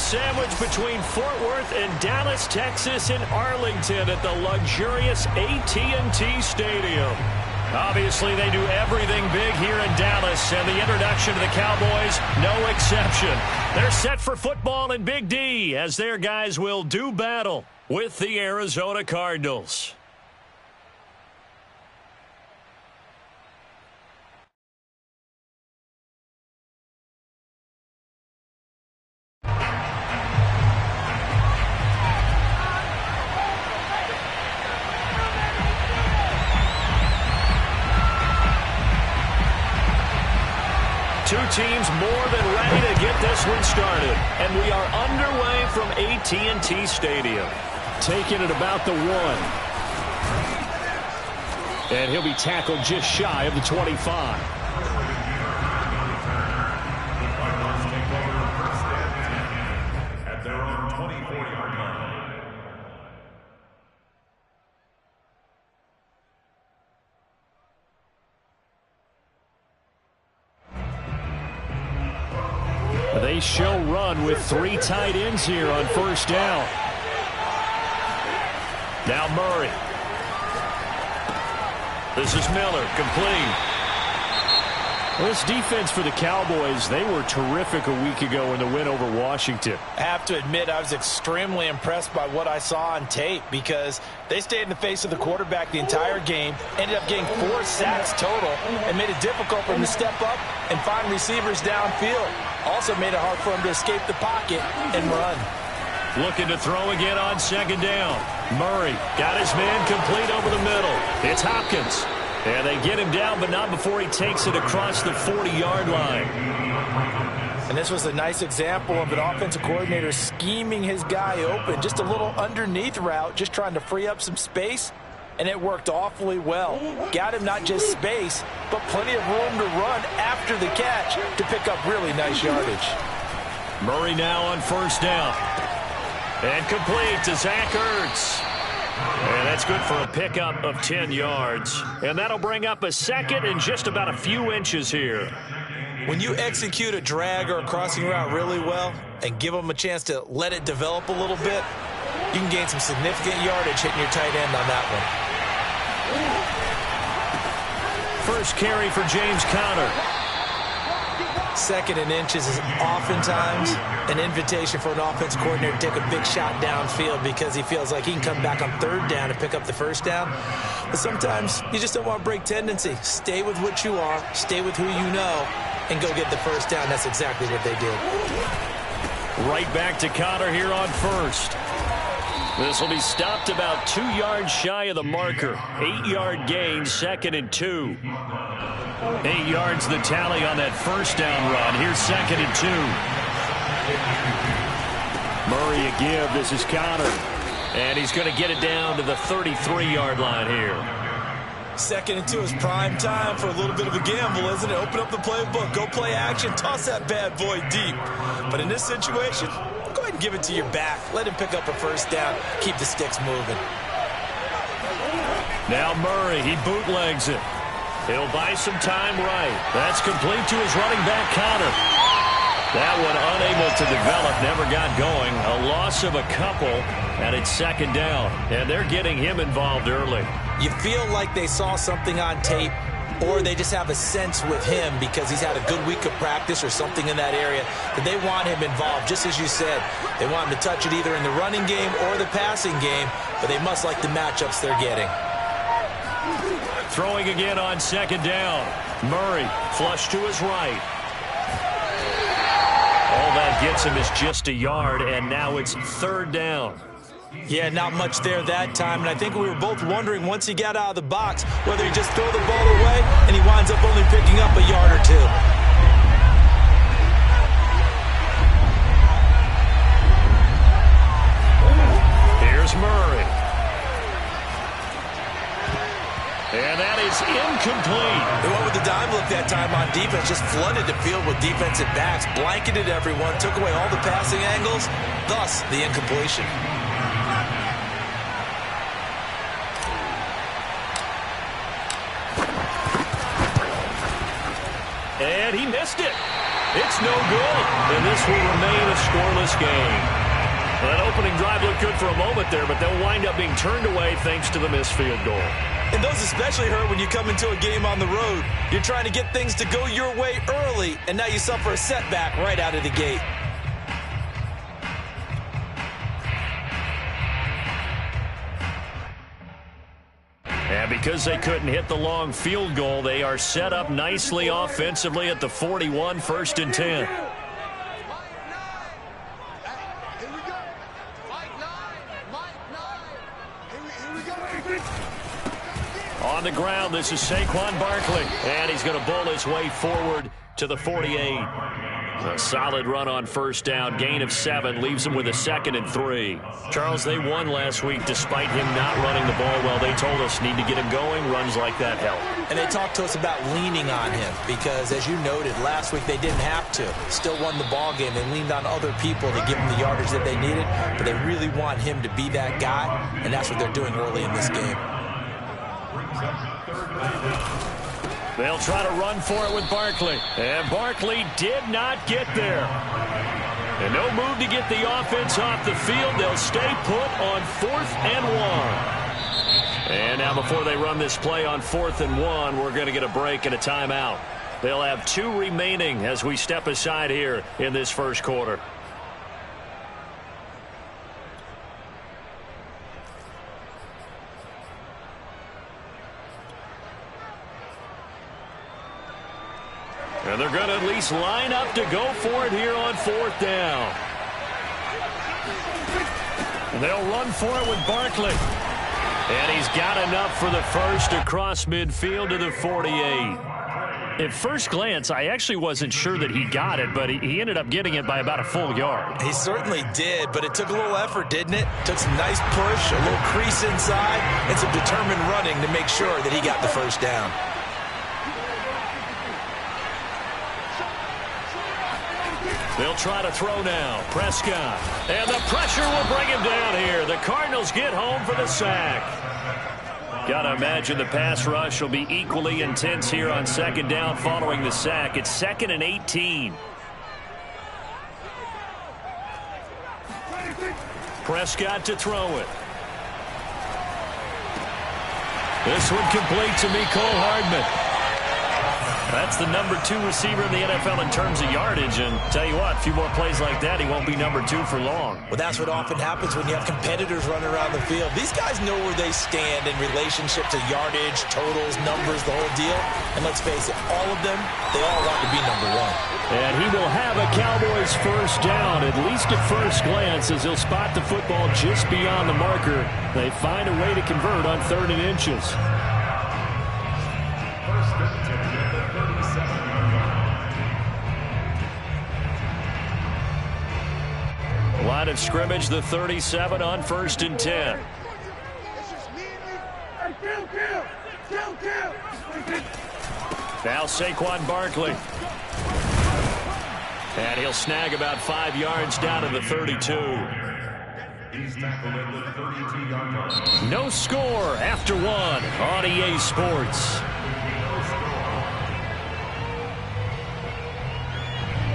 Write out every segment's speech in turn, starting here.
sandwich between Fort Worth and Dallas, Texas, and Arlington at the luxurious AT&T Stadium. Obviously, they do everything big here in Dallas, and the introduction to the Cowboys, no exception. They're set for football in Big D as their guys will do battle with the Arizona Cardinals. Two teams more than ready to get this one started. And we are underway from AT&T Stadium. Taking it about the 1. And he'll be tackled just shy of the 25. At their own 24-yard line. They shall run with 3 tight ends here on first down. Now Murray. This is Miller, complete. Well, this defense for the Cowboys, they were terrific a week ago in the win over Washington. I have to admit, I was extremely impressed by what I saw on tape because they stayed in the face of the quarterback the entire game, ended up getting 4 sacks total, and made it difficult for him to step up and find receivers downfield. Also made it hard for him to escape the pocket and run. Looking to throw again on second down. Murray got his man complete over the middle. It's Hopkins. And they get him down, but not before he takes it across the 40-yard line. And this was a nice example of an offensive coordinator scheming his guy open. Just a little underneath route, just trying to free up some space. And it worked awfully well. Got him not just space, but plenty of room to run after the catch to pick up really nice yardage. Murray now on first down. And complete to Zach Ertz. And that's good for a pickup of 10 yards. And that'll bring up a second and just about a few inches here. When you execute a drag or a crossing route really well and give them a chance to let it develop a little bit, you can gain some significant yardage hitting your tight end on that one. First carry for James Conner. Second and inches is oftentimes an invitation for an offensive coordinator to take a big shot downfield because he feels like he can come back on third down and pick up the first down. But sometimes you just don't want to break tendency. Stay with what you are, stay with who you know, and go get the first down. That's exactly what they did. Right back to Conner here on first. This will be stopped about 2 yards shy of the marker. 8-yard gain, 2nd and 2. 8 yards the tally on that first down run. Here's 2nd and 2. Murray a give. This is Conner. And he's going to get it down to the 33-yard line here. 2nd and 2 is prime time for a little bit of a gamble, isn't it? Open up the playbook, go play action, toss that bad boy deep. But in this situation, go ahead and give it to your back. Let him pick up a first down. Keep the sticks moving. Now Murray, he bootlegs it. He'll buy some time right. That's complete to his running back, Conner. That one unable to develop, never got going. A loss of a couple, and it's 2nd down. And they're getting him involved early. You feel like they saw something on tape, or they just have a sense with him because he's had a good week of practice or something in that area that they want him involved. Just as you said, they want him to touch it either in the running game or the passing game, but they must like the matchups they're getting. Throwing again on 2nd down. Murray flush to his right. All that gets him is just a yard, and now it's 3rd down. Yeah, not much there that time, and I think we were both wondering once he got out of the box whether he just throw the ball away and he winds up only picking up a yard or 2. Here's Murray. And that is incomplete. They went with the dime look that time on defense, just flooded the field with defensive backs, blanketed everyone, took away all the passing angles, thus the incompletion. And he missed it. It's no good, and this will remain a scoreless game. That opening drive looked good for a moment there, but they'll wind up being turned away thanks to the missed field goal. And those especially hurt when you come into a game on the road. You're trying to get things to go your way early, and now you suffer a setback right out of the gate. And because they couldn't hit the long field goal, they are set up nicely offensively at the 41, 1st and 10. On the ground, this is Saquon Barkley, and he's going to bowl his way forward to the 48. A solid run on 1st down, gain of 7, leaves him with a 2nd and 3. Charles, they won last week despite him not running the ball well. They told us need to get him going. Runs like that help. And they talked to us about leaning on him because, as you noted, last week they didn't have to. Still won the ball game. They leaned on other people to give them the yardage that they needed, but they really want him to be that guy, and that's what they're doing early in this game. They'll try to run for it with Barkley. And Barkley did not get there. And no move to get the offense off the field. They'll stay put on 4th and 1. And now before they run this play on 4th and 1, we're going to get a break and a timeout. They'll have 2 remaining as we step aside here in this first quarter. And they're going to at least line up to go for it here on 4th down. And they'll run for it with Barkley. And he's got enough for the first across midfield to the 48. At first glance, I actually wasn't sure that he got it, but he ended up getting it by about a full yard. He certainly did, but it took a little effort, didn't it? Took some nice push, a little crease inside, and some determined running to make sure that he got the first down. They'll try to throw now. Prescott. And the pressure will bring him down here. The Cardinals get home for the sack. Got to imagine the pass rush will be equally intense here on 2nd down following the sack. It's 2nd and 18. Prescott to throw it. This one complete to Mecole Hardman. That's the number 2 receiver in the NFL in terms of yardage. And tell you what, a few more plays like that, he won't be number 2 for long. Well, that's what often happens when you have competitors running around the field. These guys know where they stand in relationship to yardage, totals, numbers, the whole deal. And let's face it, all of them, they all want to be number 1. And he will have a Cowboys first down, at least at first glance, as he'll spot the football just beyond the marker. They find a way to convert on 3rd and inches. Line of scrimmage, the 37 on 1st and 10. Now Saquon Barkley. And he'll snag about 5 yards down to the 32. He's tackled at the 32-yard line. No score after 1 on EA Sports.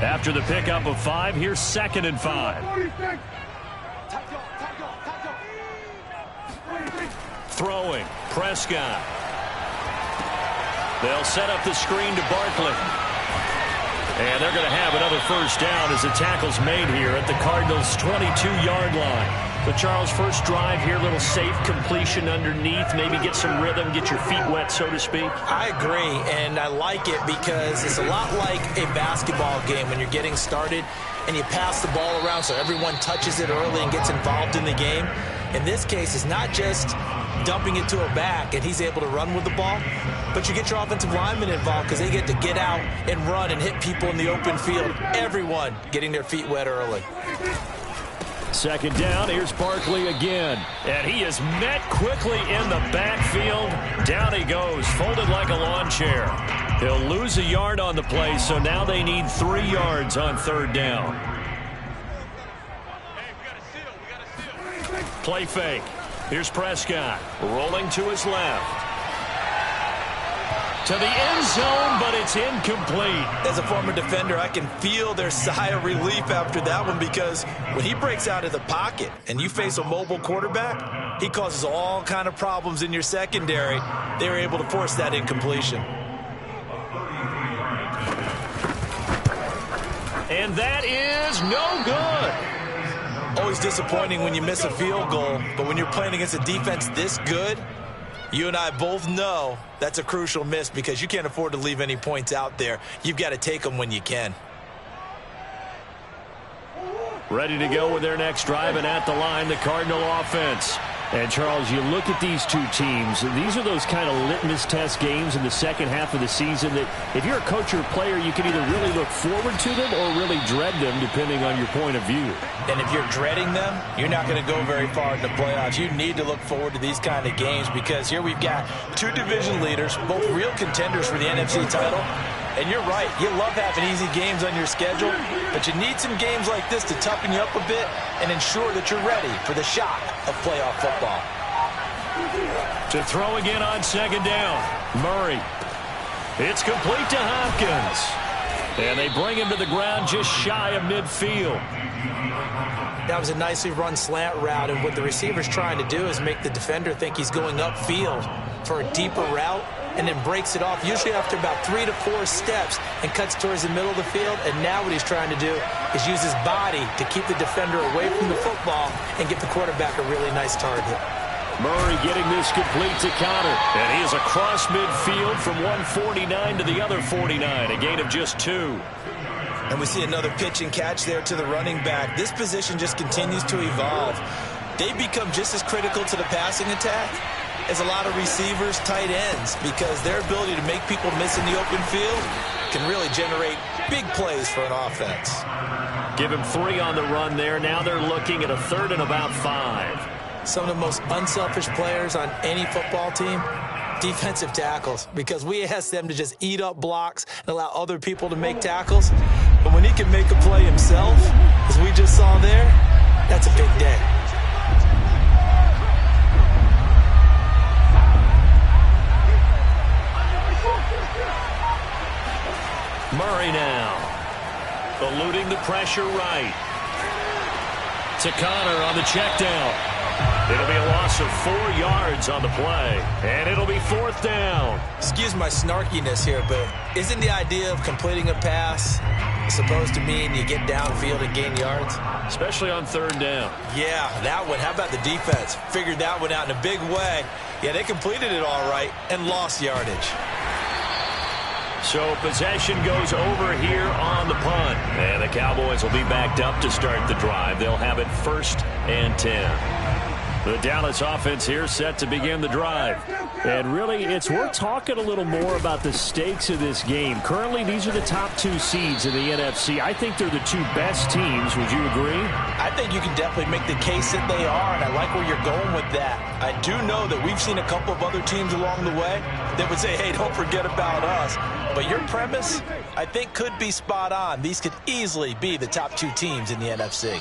After the pickup of 5, here's 2nd and 5. Throwing, Prescott. They'll set up the screen to Barkley. And they're going to have another first down as the tackle's made here at the Cardinals' 22-yard line. So, Charles, first drive here, little safe completion underneath, maybe get some rhythm, get your feet wet, so to speak. I agree, and I like it because it's a lot like a basketball game when you're getting started and you pass the ball around so everyone touches it early and gets involved in the game. In this case, it's not just dumping it to a back and he's able to run with the ball, but you get your offensive linemen involved because they get to get out and run and hit people in the open field. Everyone getting their feet wet early. 2nd down, here's Barkley again. And he is met quickly in the backfield. Down he goes, folded like a lawn chair. He'll lose a yard on the play, so now they need 3 yards on 3rd down. Play fake. Here's Prescott, rolling to his left. to the end zone, but it's incomplete. As a former defender, I can feel their sigh of relief after that one, because when he breaks out of the pocket and you face a mobile quarterback, he causes all kind of problems in your secondary. They were able to force that incompletion. And that is no good. Always disappointing when you miss a field goal, but when you're playing against a defense this good, you and I both know that's a crucial miss, because you can't afford to leave any points out there. You've got to take them when you can. Ready to go with their next drive, and at the line, the Cardinal offense. And, Charles, you look at these two teams, these are those kind of litmus test games in the second half of the season that if you're a coach or a player, you can either really look forward to them or really dread them, depending on your point of view. And if you're dreading them, you're not going to go very far in the playoffs. You need to look forward to these kind of games, because here we've got two division leaders, both real contenders for the NFC title. And you're right, you love having easy games on your schedule, but you need some games like this to toughen you up a bit and ensure that you're ready for the shock of playoff football. To throw again on second down, Murray. It's complete to Hopkins. And they bring him to the ground just shy of midfield. That was a nicely run slant route, and what the receiver's trying to do is make the defender think he's going upfield for a deeper route, and then breaks it off, usually after about 3 to 4 steps, and cuts towards the middle of the field. And now what he's trying to do is use his body to keep the defender away from the football and get the quarterback a really nice target. Murray getting this complete to Connor. And he is across midfield from one 49 to the other 49, a gain of just 2. And we see another pitch and catch there to the running back. This position just continues to evolve. They become just as critical to the passing attack as a lot of receivers, tight ends, because their ability to make people miss in the open field can really generate big plays for an offense. Give him 3 on the run there. Now they're looking at a 3rd and about 5. Some of the most unselfish players on any football team, defensive tackles, because we ask them to just eat up blocks and allow other people to make tackles. But when he can make a play himself, as we just saw there, that's a big day. Murray now, eluding the pressure right. To Connor on the check down. It'll be a loss of 4 yards on the play, and it'll be 4th down. Excuse my snarkiness here, but isn't the idea of completing a pass supposed to mean you get downfield and gain yards? Especially on 3rd down. Yeah, that one. How about the defense? Figured that one out in a big way. Yeah, they completed it all right and lost yardage. So possession goes over here on the punt. And the Cowboys will be backed up to start the drive. They'll have it 1st and 10. The Dallas offense here set to begin the drive. And really, it's worth talking a little more about the stakes of this game. Currently, these are the top 2 seeds in the NFC. I think they're the 2 best teams. Would you agree? I think you can definitely make the case that they are, and I like where you're going with that. I do know that we've seen a couple of other teams along the way that would say, hey, don't forget about us. But your premise, I think, could be spot on. These could easily be the top 2 teams in the NFC.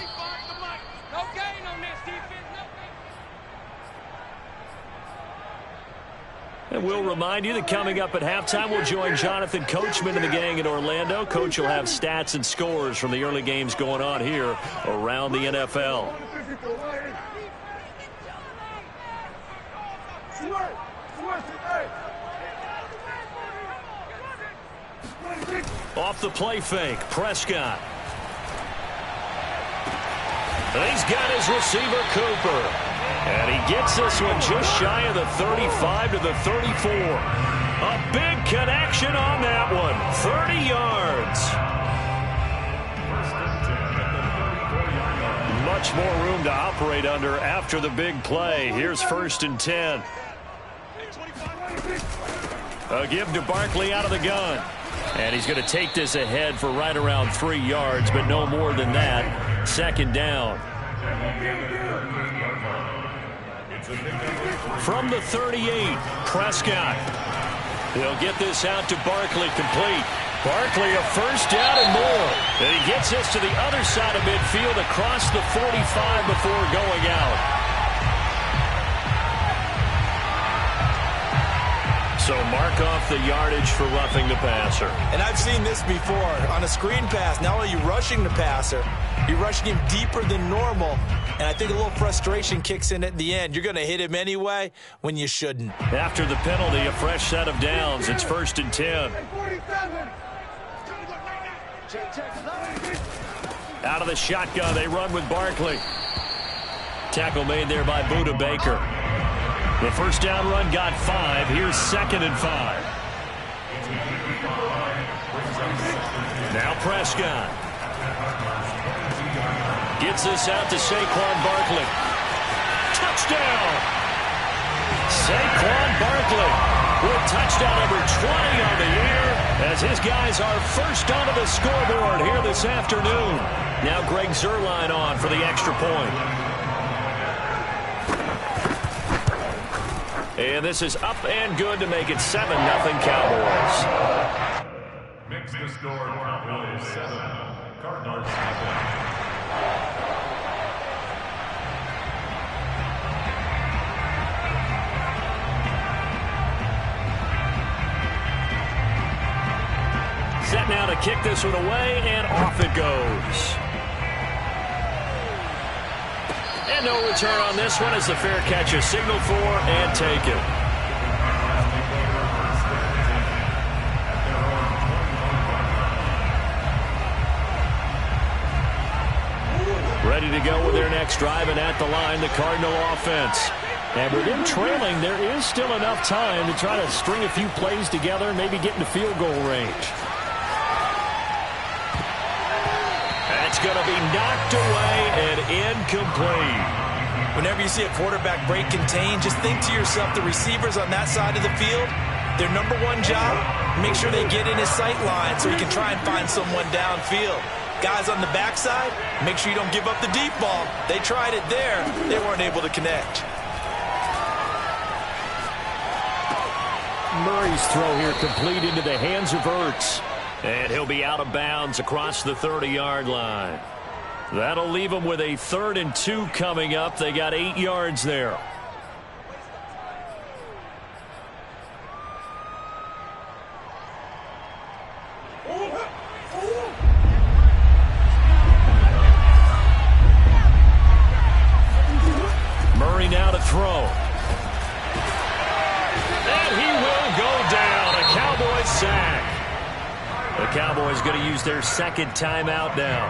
And we'll remind you that coming up at halftime, we'll join Jonathan Coachman and the gang in Orlando. Coach will have stats and scores from the early games going on here around the NFL. Off the play fake, Prescott. And he's got his receiver, Cooper. And he gets this one just shy of the 35 to the 34. A big connection on that one. 30 yards. Much more room to operate under after the big play. Here's 1st and 10. A give to Barkley out of the gun. And he's going to take this ahead for right around 3 yards, but no more than that. 2nd down. From the 38, Prescott. He'll get this out to Barkley complete. Barkley a 1st down and more. And he gets this to the other side of midfield across the 45 before going out. So mark off the yardage for roughing the passer. And I've seen this before. On a screen pass, not only are you rushing the passer, you're rushing him deeper than normal. And I think a little frustration kicks in at the end. You're going to hit him anyway when you shouldn't. After the penalty, a fresh set of downs. It's 1st and 10. Out of the shotgun, they run with Barkley. Tackle made there by Buda Baker. The first down run got 5. Here's 2nd and 5. Now Prescott. Gets this out to Saquon Barkley. Touchdown! Saquon Barkley with touchdown number 20 on the year as his guys are first onto the scoreboard here this afternoon. Now Greg Zuerlein on for the extra point. And this is up and good to make it 7-0 Cowboys. Makes the score Cowboys 7, Cardinals 7. Set now to kick this one away, and off it goes. And no return on this one as the fair catch is signaled for and taken. Ready to go with their next drive, and at the line, the Cardinal offense. And with them trailing, there is still enough time to try to string a few plays together and maybe get into field goal range. That's going to be knocked away and incomplete. Whenever you see a quarterback break contain, just think to yourself, the receivers on that side of the field, their number one job, make sure they get in his sight line so he can try and find someone downfield. Guys on the backside, make sure you don't give up the deep ball. They tried it there. They weren't able to connect. Murray's throw here complete into the hands of Ertz. And he'll be out of bounds across the 30-yard line. That'll leave them with a 3rd and 2 coming up. They got 8 yards there. Murray now to throw. And he will go down. A Cowboys sack. The Cowboys going to use their 2nd timeout now,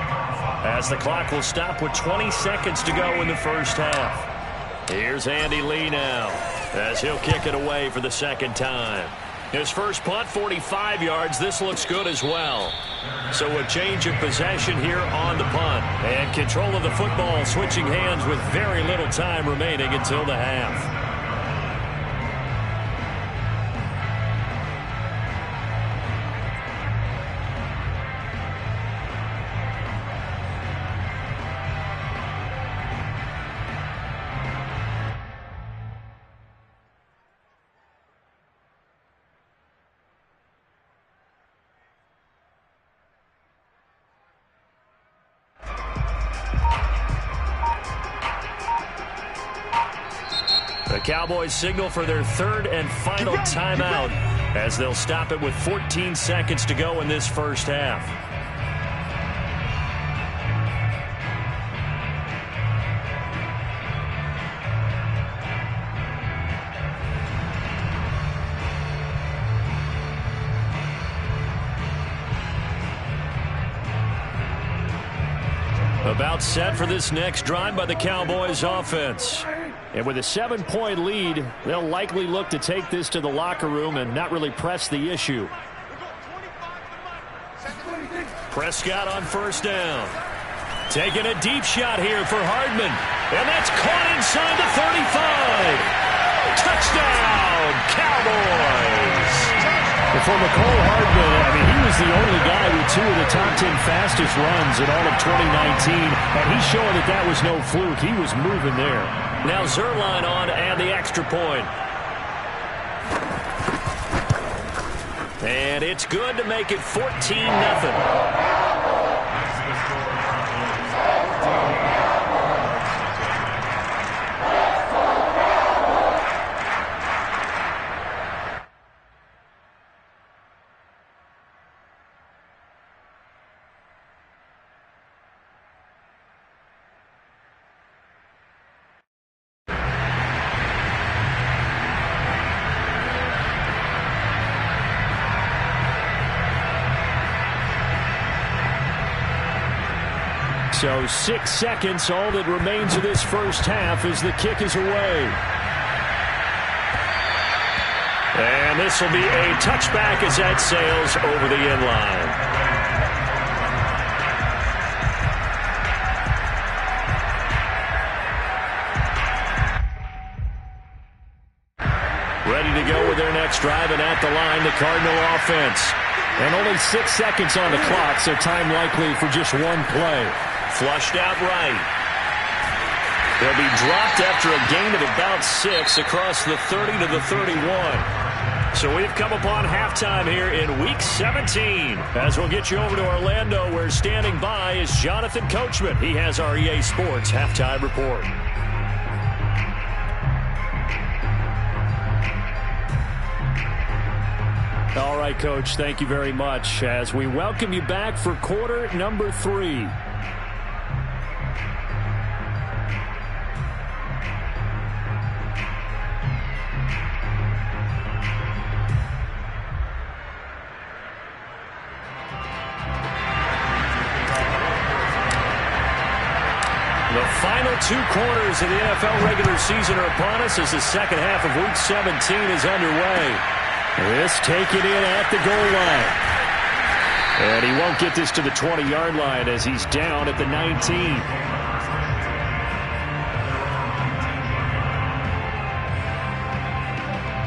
as the clock will stop with 20 seconds to go in the first half. Here's Andy Lee now, as he'll kick it away for the 2nd time. His first punt, 45 yards. This looks good as well. So a change of possession here on the punt. And control of the football switching hands with very little time remaining until the half. The Cowboys signal for their 3rd and final timeout as they'll stop it with 14 seconds to go in this first half. About set for this next drive by the Cowboys offense. And with a 7-point lead, they'll likely look to take this to the locker room and not really press the issue. Prescott on first down. Taking a deep shot here for Hardman. And that's caught inside the 35. Touchdown, Cowboys. And for McCole Hardman, I mean, he was the only guy with 2 of the top 10 fastest runs in all of 2019. And he's showing that that was no fluke. He was moving there. Now Zuerlein on and the extra point. And it's good to make it 14-0. So 6 seconds, all that remains of this first half as the kick is away. And this will be a touchback as that sails over the end line. Ready to go with their next drive, and at the line, the Cardinal offense. And only 6 seconds on the clock, so time likely for just one play. Flushed out right. They'll be dropped after a gain of about 6 across the 30 to the 31. So we've come upon halftime here in Week 17. As we'll get you over to Orlando, where standing by is Jonathan Coachman. He has our EA Sports Halftime Report. All right, Coach, thank you very much as we welcome you back for quarter number 3. The final 2 quarters of the NFL regular season are upon us as the second half of Week 17 is underway. This taken in at the goal line. And he won't get this to the 20-yard line as he's down at the 19.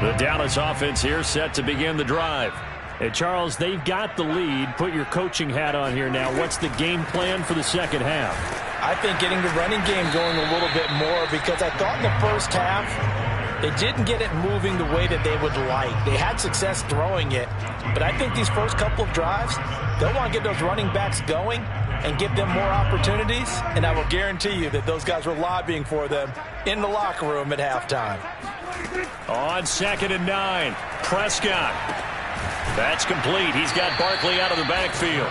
The Dallas offense here set to begin the drive. Hey, Charles, they've got the lead. Put your coaching hat on here now. What's the game plan for the second half? I think getting the running game going a little bit more, because I thought in the first half they didn't get it moving the way that they would like. They had success throwing it, but I think these first couple of drives, they'll want to get those running backs going and give them more opportunities, and I will guarantee you that those guys were lobbying for them in the locker room at halftime. On 2nd and 9, Prescott. That's complete. He's got Barkley out of the backfield.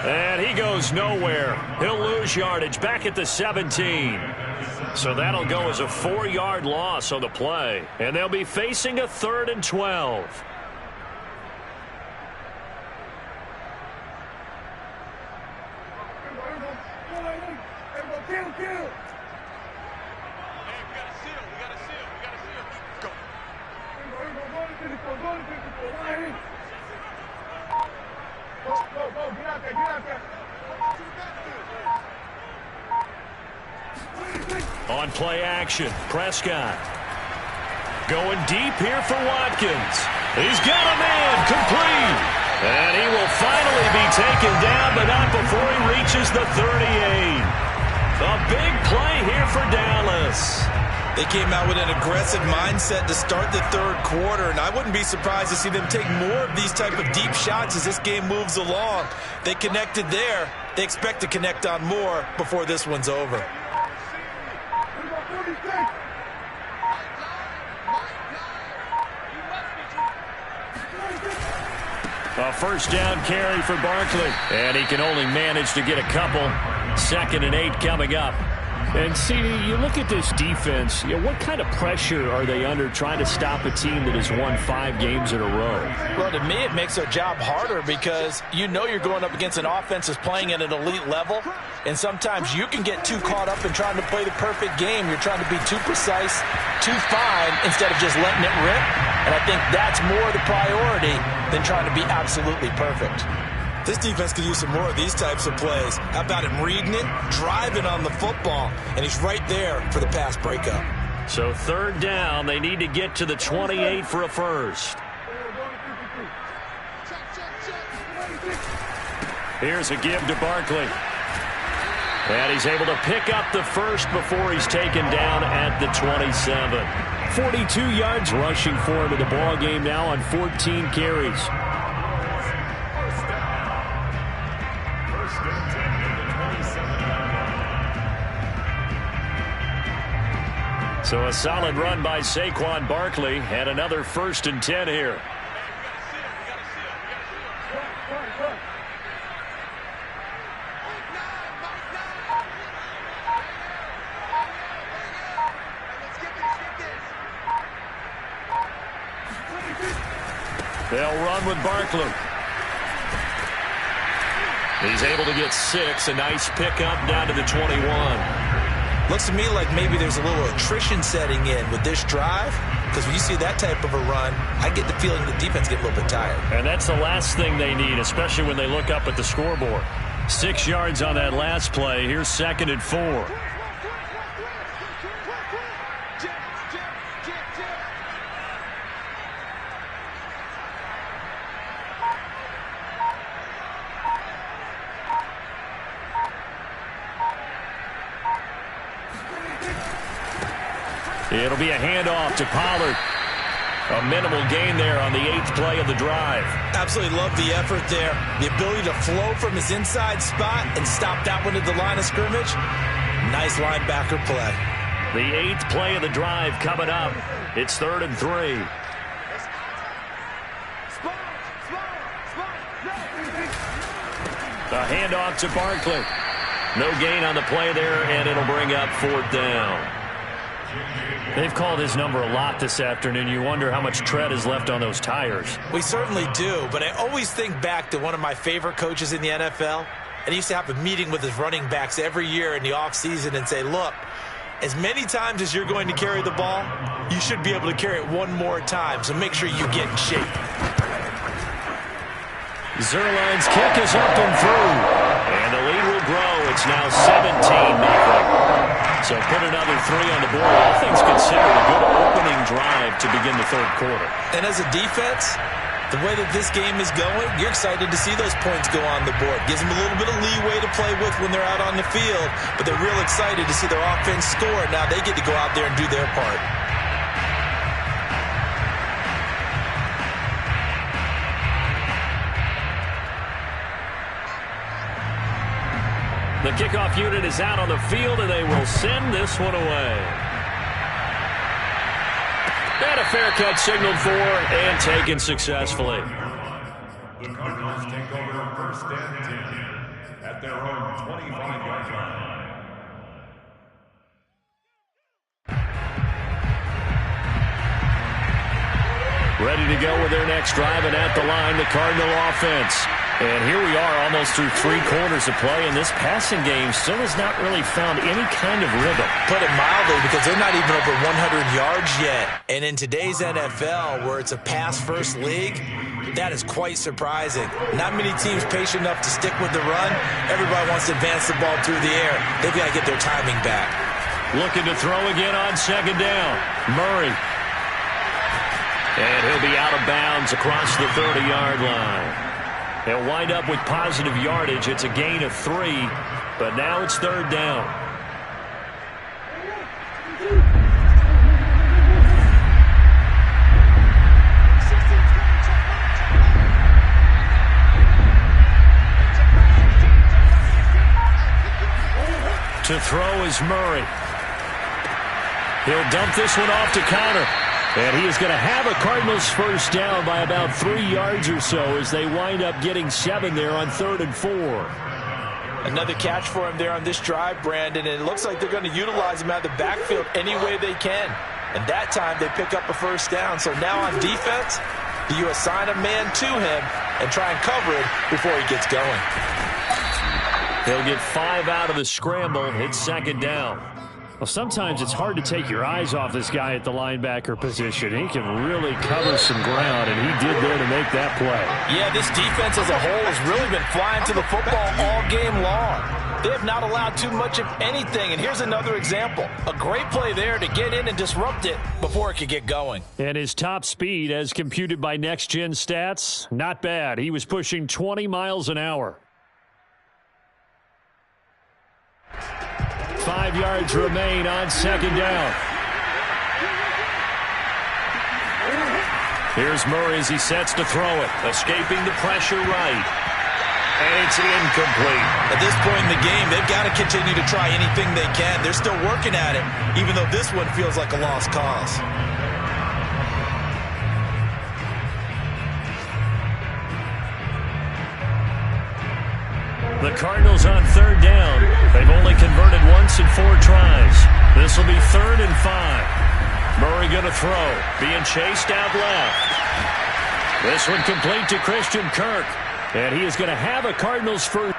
And he goes nowhere. He'll lose yardage back at the 17. So that'll go as a 4-yard loss on the play. And they'll be facing a 3rd and 12. On play action, Prescott. Going deep here for Watkins. He's got a man, complete. And he will finally be taken down, but not before he reaches the 38. A big play here for Dallas. They came out with an aggressive mindset to start the third quarter, and I wouldn't be surprised to see them take more of these type of deep shots as this game moves along. They connected there. They expect to connect on more before this one's over. A first down carry for Barkley. And he can only manage to get a couple. 2nd and 8 coming up. And, CD, you look at this defense, what kind of pressure are they under trying to stop a team that has won 5 games in a row? Well, to me, it makes their job harder because you know you're going up against an offense that's playing at an elite level, and sometimes you can get too caught up in trying to play the perfect game. You're trying to be too precise, too fine, instead of just letting it rip, and I think that's more the priority than trying to be absolutely perfect. This defense could use some more of these types of plays. How about him reading it, driving on the football, and he's right there for the pass breakup. So 3rd down, they need to get to the 28 for a first. Here's a give to Barkley. And he's able to pick up the first before he's taken down at the 27. 42 yards rushing for him in the ball game now on 14 carries. So a solid run by Saquon Barkley and another 1st and 10 here. They'll run with Barkley. He's able to get 6. A nice pickup down to the 21. Looks to me like maybe there's a little attrition setting in with this drive, because when you see that type of a run, I get the feeling the defense get a little bit tired. And that's the last thing they need, especially when they look up at the scoreboard. 6 yards on that last play. Here's 2nd and 4. It'll be a handoff to Pollard. A minimal gain there on the 8th play of the drive. Absolutely love the effort there. The ability to flow from his inside spot and stop that one at the line of scrimmage. Nice linebacker play. The 8th play of the drive coming up. It's 3rd and 3. The handoff to Barkley. No gain on the play there, and it'll bring up 4th down. They've called his number a lot this afternoon. You wonder how much tread is left on those tires. We certainly do, but I always think back to one of my favorite coaches in the NFL. And he used to have a meeting with his running backs every year in the offseason and say, look, as many times as you're going to carry the ball, you should be able to carry it one more time, so make sure you get in shape. Zerline's kick is up and through. And the lead will grow. It's now 17-0. So put another 3 on the board. All things considered, a good opening drive to begin the 3rd quarter. And as a defense, the way that this game is going, you're excited to see those points go on the board. Gives them a little bit of leeway to play with when they're out on the field, but they're real excited to see their offense score. Now they get to go out there and do their part. The kickoff unit is out on the field, and they will send this one away. And a fair catch signaled for and taken successfully. The Cardinals take over 1st and 10 at their own 25-yard line. Ready to go with their next drive, and at the line, the Cardinal offense. And here we are almost through 3 quarters of play, and this passing game still has not really found any kind of rhythm. Put it mildly, because they're not even over 100 yards yet. And in today's NFL, where it's a pass-first league, that is quite surprising. Not many teams patient enough to stick with the run. Everybody wants to advance the ball through the air. They've got to get their timing back. Looking to throw again on 2nd down. Murray. And he'll be out of bounds across the 30-yard line. They'll wind up with positive yardage. It's a gain of 3, but now it's 3rd down. To throw is Murray. He'll dump this one off to Connor. And he is going to have a Cardinals 1st down by about 3 yards or so as they wind up getting 7 there on 3rd and 4. Another catch for him there on this drive, Brandon, and it looks like they're going to utilize him out of the backfield any way they can. And that time they pick up a 1st down. So now on defense, do you assign a man to him and try and cover it before he gets going? He'll get 5 out of the scramble. It's 2nd down. Well, sometimes it's hard to take your eyes off this guy at the linebacker position. He can really cover some ground, and he did there to make that play. Yeah, this defense as a whole has really been flying to the football all game long. They have not allowed too much of anything, and here's another example. A great play there to get in and disrupt it before it could get going. And his top speed, as computed by Next Gen Stats, not bad. He was pushing 20 miles an hour. 5 yards remain on 2nd down. Here's Murray as he sets to throw it. Escaping the pressure right. And it's incomplete. At this point in the game, they've got to continue to try anything they can. They're still working at it, even though this one feels like a lost cause. The Cardinals on 3rd down. They've only converted once in 4 tries. This will be 3rd and 5. Murray going to throw. Being chased out left. This one complete to Christian Kirk. And he is going to have a Cardinals 1st.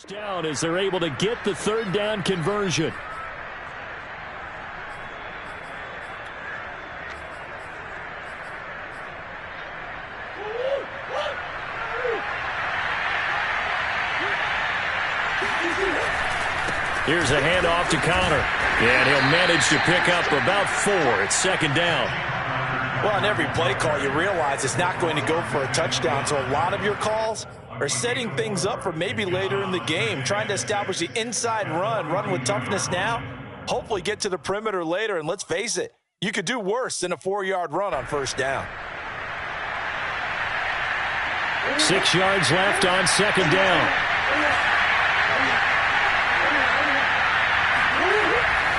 Down as they're able to get the third down conversion. Here's a handoff to Connor. And he'll manage to pick up about 4. It's second down. Well, on every play call, you realize it's not going to go for a touchdown. So a lot of your calls are setting things up for maybe later in the game, trying to establish the inside run with toughness now, hopefully get to the perimeter later. And let's face it, you could do worse than a 4-yard run on first down. 6 yards left on second down.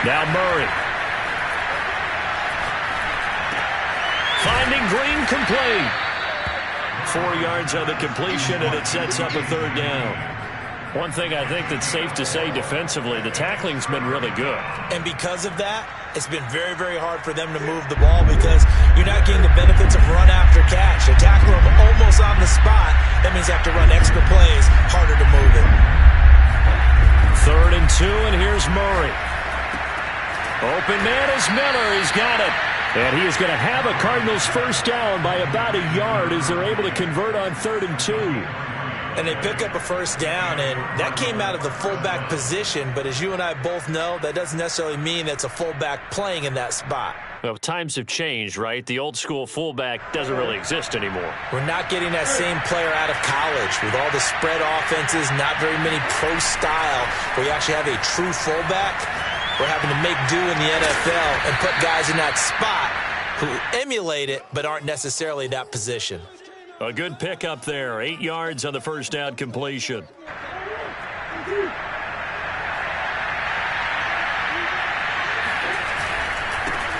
Now Murray. Finding Green complete. 4 yards on the completion, and it sets up a third down. One thing I think that's safe to say defensively, the tackling's been really good. And because of that, it's been very, very hard for them to move the ball because you're not getting the benefits of run after catch. They tackle them almost on the spot. That means they have to run extra plays, harder to move it. 3rd and 2, and here's Murray. Open man is Miller. He's got it. And he is going to have a Cardinals first down by about a yard as they're able to convert on 3rd and 2. And they pick up a first down, and that came out of the fullback position. But as you and I both know, that doesn't necessarily mean that's a fullback playing in that spot. Well, times have changed, right? The old school fullback doesn't really exist anymore. We're not getting that same player out of college with all the spread offenses, not very many pro style, where you actually have a true fullback. We're having to make do in the NFL and put guys in that spot who emulate it but aren't necessarily that position. A good pickup there. 8 yards on the first down completion.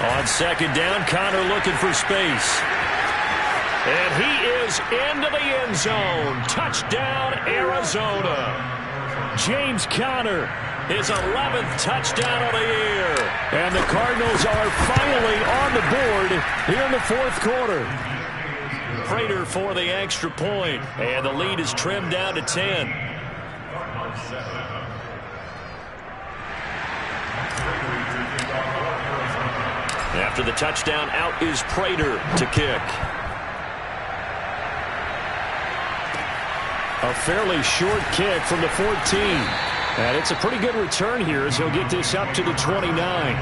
On second down, Connor looking for space. And he is into the end zone. Touchdown, Arizona. James Conner. His 11th touchdown of the year. And the Cardinals are finally on the board here in the 4th quarter. Prater for the extra point. And the lead is trimmed down to 10. After the touchdown, out is Prater to kick. A fairly short kick from the 14. And it's a pretty good return here as he'll get this up to the 29.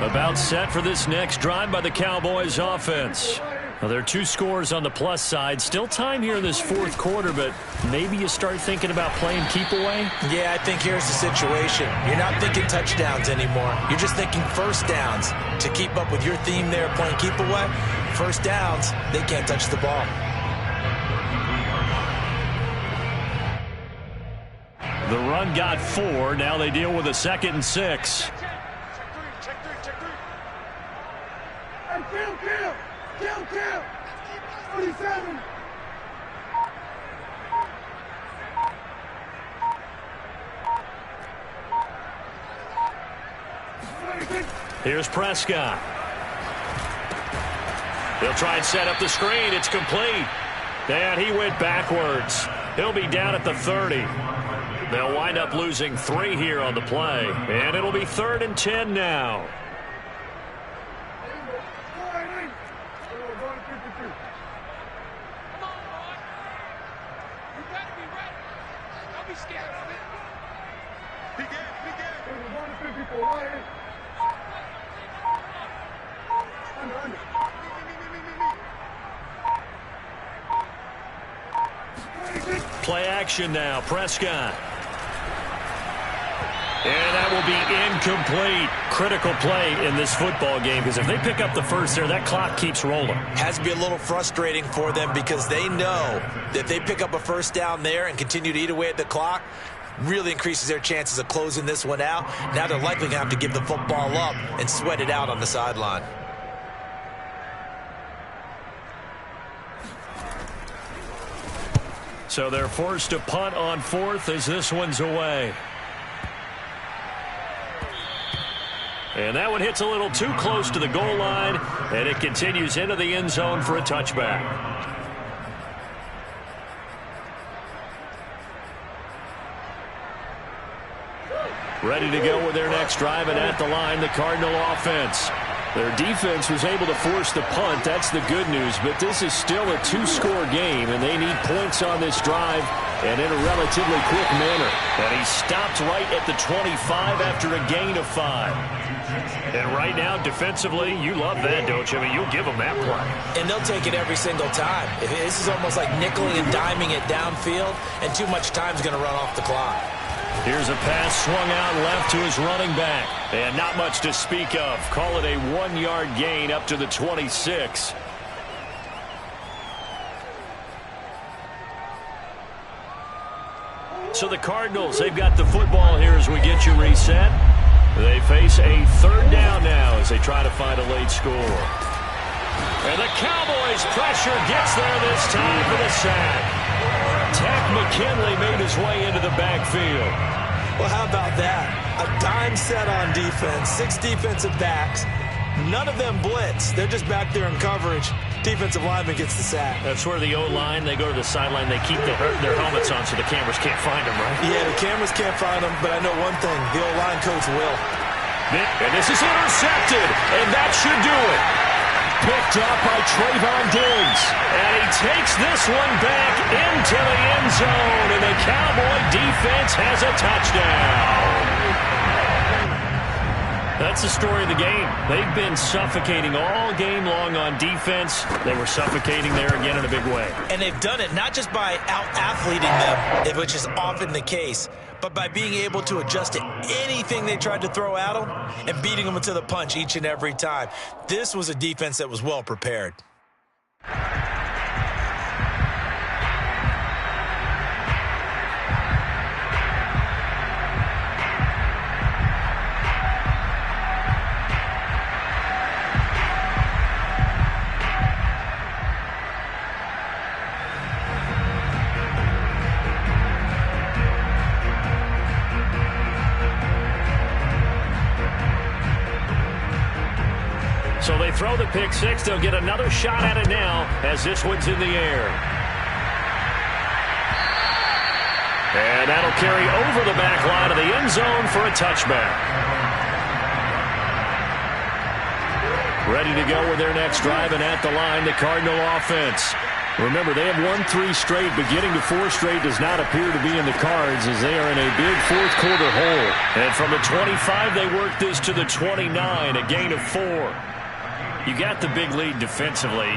About set for this next drive by the Cowboys offense. Well, there are 2 scores on the plus side. Still time here in this 4th quarter, but maybe you start thinking about playing keep away? Yeah, I think here's the situation. You're not thinking touchdowns anymore. You're just thinking first downs. To keep up with your theme there, playing keep away, first downs, they can't touch the ball. The run got 4. Now they deal with a 2nd and 6. Kill. 47. Here's Prescott. They'll try and set up the screen. It's complete. And he went backwards. He'll be down at the 30. They'll wind up losing 3 here on the play. And it'll be 3rd and 10 now. Play action now, Prescott. And that will be incomplete. Critical play in this football game because if they pick up the first there, that clock keeps rolling. Has to be a little frustrating for them because they know that if they pick up a first down there and continue to eat away at the clock, really increases their chances of closing this one out. Now they're likely going to have to give the football up and sweat it out on the sideline. So they're forced to punt on 4th as this one's away. And that one hits a little too close to the goal line, and it continues into the end zone for a touchback. Ready to go with their next drive, and at the line, the Cardinal offense. Their defense was able to force the punt. That's the good news, but this is still a two-score game, and they need points on this drive and in a relatively quick manner. And he stopped right at the 25 after a gain of 5. And right now, defensively, you love that, don't you? I mean, you'll give them that play. And they'll take it every single time. This is almost like nickeling and diming it downfield, and too much time's going to run off the clock. Here's a pass swung out left to his running back. And not much to speak of. Call it a 1-yard gain up to the 26. So the Cardinals, they've got the football here as we get you reset. They face a third down now as they try to find a late score. And the Cowboys pressure gets there this time for the sack. Tack McKinley made his way into the backfield. Well, how about that? A dime set on defense, 6 defensive backs. None of them blitz. They're just back there in coverage. Defensive lineman gets the sack. That's where the O-line, they go to the sideline, they keep their helmets on so the cameras can't find them, right? Yeah, the cameras can't find them, but I know one thing. The O-line coach will. And this is intercepted, and that should do it. Picked up by Trayvon Diggs. And he takes this one back into the end zone. And the Cowboy defense has a touchdown. That's the story of the game. They've been suffocating all game long on defense. They were suffocating there again in a big way. And they've done it not just by out-athleting them, which is often the case, but by being able to adjust to anything they tried to throw at them and beating them to the punch each and every time. This was a defense that was well prepared. So they throw the pick six. They'll get another shot at it now as this one's in the air. And that'll carry over the back line of the end zone for a touchback. Ready to go with their next drive, and at the line, the Cardinal offense. Remember, they have won 3 straight, but getting to 4 straight does not appear to be in the cards as they are in a big fourth quarter hole. And from the 25, they work this to the 29, a gain of 4. You got the big lead defensively,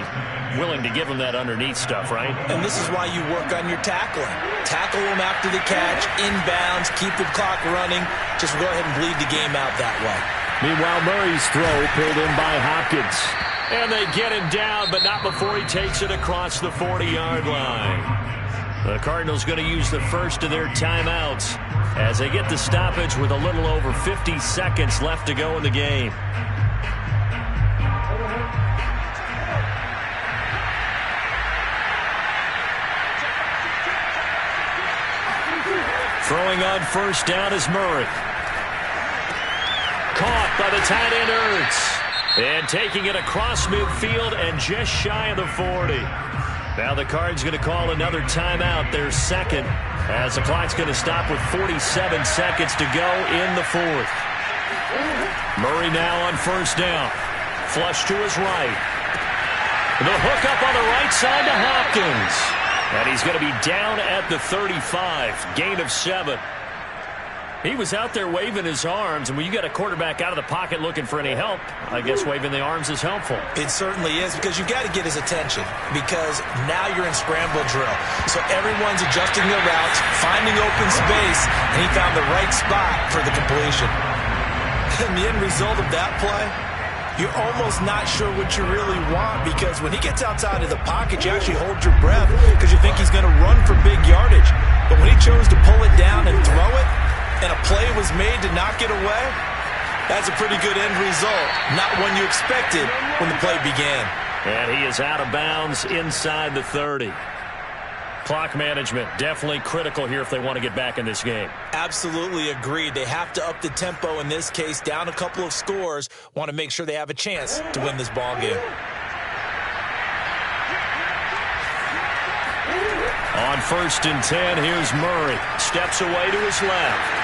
willing to give them that underneath stuff, right? And this is why you work on your tackling. Tackle them after the catch, inbounds, keep the clock running. Just go ahead and bleed the game out that way. Meanwhile, Murray's throw pulled in by Hopkins. And they get him down, but not before he takes it across the 40-yard line. The Cardinals going to use the first of their timeouts as they get the stoppage with a little over 50 seconds left to go in the game. Throwing on first down is Murray. Caught by the tight end Ertz. And taking it across midfield and just shy of the 40. Now the Cards going to call another timeout, their second, as the clock's going to stop with 47 seconds to go in the 4th. Murray now on first down. Flush to his right. The hook up on the right side to Hopkins. And he's going to be down at the 35, gain of 7. He was out there waving his arms, and when you got a quarterback out of the pocket looking for any help, I guess waving the arms is helpful. It certainly is, because you've got to get his attention, because now you're in scramble drill. So everyone's adjusting their routes, finding open space, and he found the right spot for the completion. And the end result of that play, you're almost not sure what you really want, because when he gets outside of the pocket, you actually hold your breath because you think he's going to run for big yardage. But when he chose to pull it down and throw it, and a play was made to knock it away, that's a pretty good end result. Not one you expected when the play began. And he is out of bounds inside the 30. Clock management definitely critical here if they want to get back in this game. Absolutely agreed. They have to up the tempo in this case, down a couple of scores. Want to make sure they have a chance to win this ball game. On 1st and 10, here's Murray. Steps away to his left.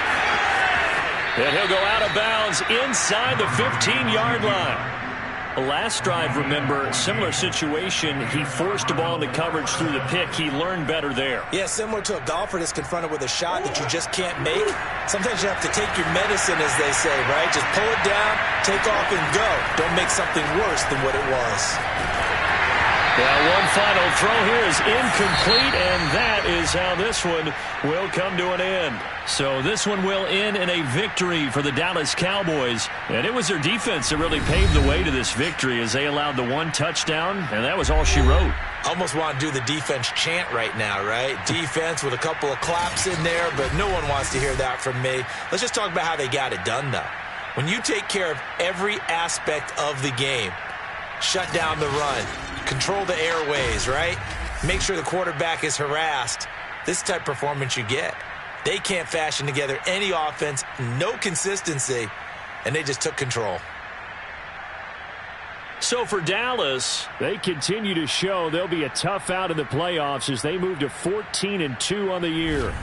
And he'll go out of bounds inside the 15-yard line. Last drive, remember, similar situation. He forced the ball into coverage through the pick. He learned better there. Yeah, similar to a golfer that's confronted with a shot that you just can't make. Sometimes you have to take your medicine, as they say, right? Just pull it down, take off, and go. Don't make something worse than what it was. Well, one final throw here is incomplete, and that is how this one will come to an end. So this one will end in a victory for the Dallas Cowboys. And it was their defense that really paved the way to this victory as they allowed the one touchdown, and that was all she wrote. Almost want to do the defense chant right now, right? Defense with a couple of claps in there, but no one wants to hear that from me. Let's just talk about how they got it done, though. When you take care of every aspect of the game, shut down the run, control the airways, right? Make sure the quarterback is harassed. This type of performance you get. They can't fashion together any offense, no consistency, and they just took control. So for Dallas, they continue to show they'll be a tough out in the playoffs as they move to 14-2 on the year.